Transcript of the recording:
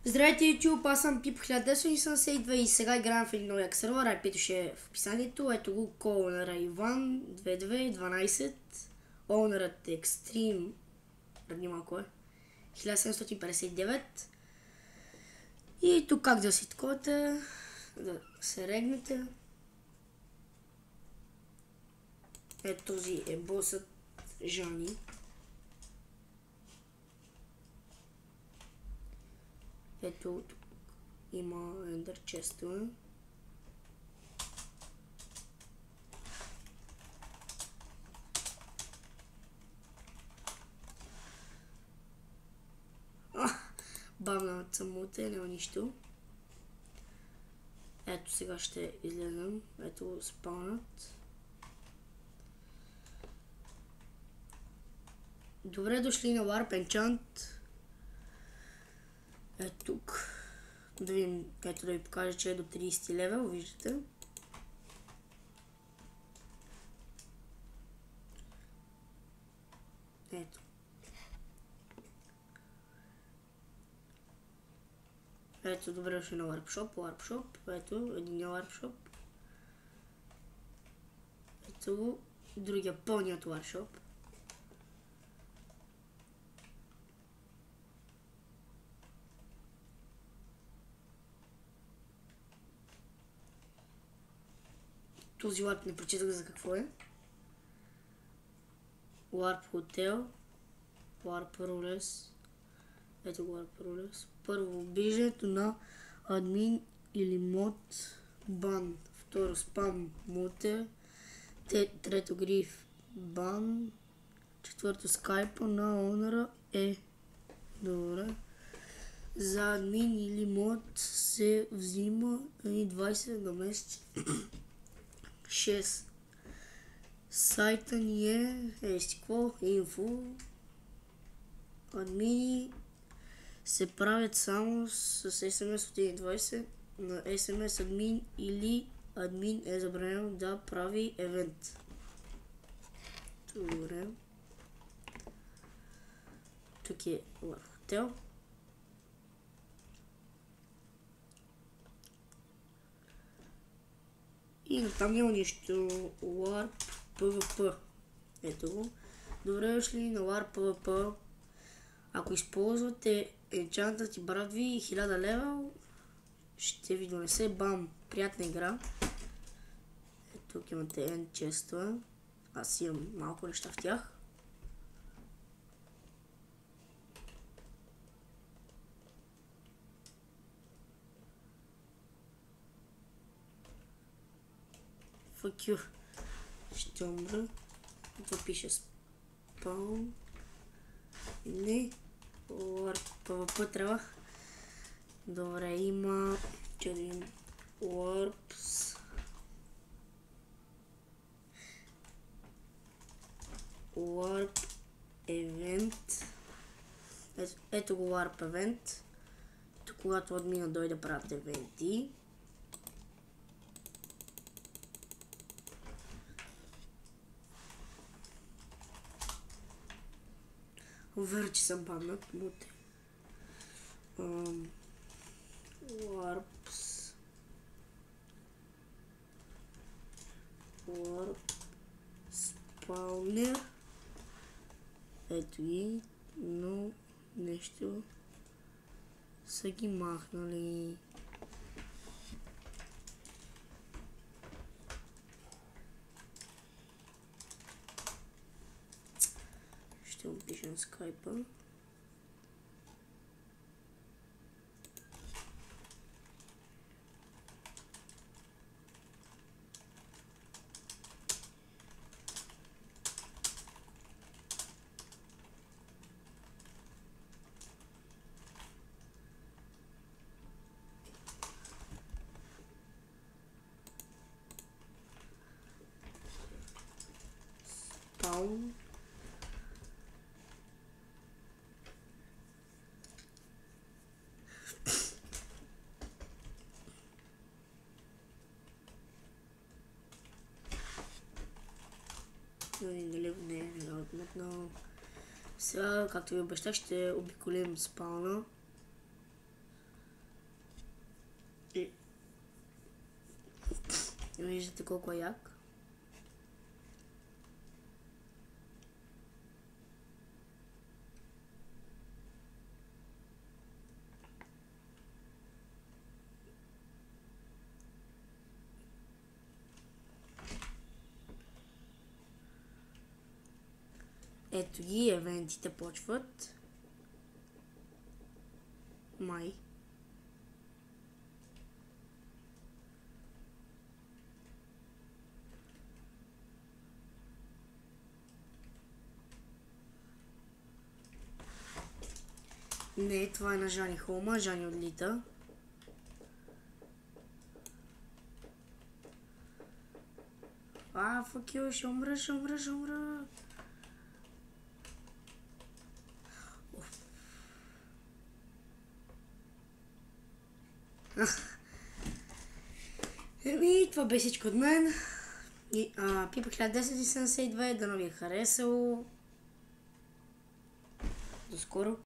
Здравейте, YouTube, аз съм Пип 1972 и сега играем в един новия сервер. IP ще е в описанието. Ето го, Owner Иван 2212. Ownerът е Extreme. Ради малко е. 1759. И тук как да си таковате, да се регнете. Ето този е босът Жани. Ето тук има ендър честове. Бавна самоте, няма нищо. Ето сега ще излезем. Ето спаунът. Добре дошли на Warp Enchant. Ето тук. Да видим, ето да ви покажа, че е до 30 левел, виждате. Ето. Ето, добре дошли на Warp Shop. Ето, единия Warp Shop. Ето го, другия пълният Warp Shop. Този Warp не прочитах за какво е. Warp Hotel. Warp Rules. Ето го Warp Rules. Първо, обиждането на админ или мод бан. Второ, спам муте. Трето, гриф бан. Четвърто, скайпа на онъра е. Добре. За админ или мод се взима 20 на месец. 6. Сайта ни е info. Админи се правят само с SMS от 1.20 на SMS админ или админ е забранено да прави евент. Добре. Тук е хотел. И натам няма нищо. Warp PvP. Ето го. Добре дошли на Warp PvP. Ако използвате енчантът и брат ви 1000 левел, ще ви донесе бам. Приятна игра. Ето тук имате end честове. Аз имам малко неща в тях. Fuck you. Ще умра. Това пише спаун. Не. PvP трябва. Добре, има. Че да им Warps. Warp Event. Ето го Warp Event. Тук когато админа дойде да правят евенти. Уверя, че съм паднат. Муте. Warps. Warp. Spawner. Ето ги. Но нещо са ги махнали. Ще му пиша на скайпа. Спаун. Не е отметнал. Сега, както ви обещах, ще обиколим спауна. Виждате колко е як. Ето ги, евентите почват. Май. Не, това е на Жани Холма. Жани отлита. Fuck you, ще умра. Това бе всичко от мен. Пипа 1072, да ви е харесало. До скоро.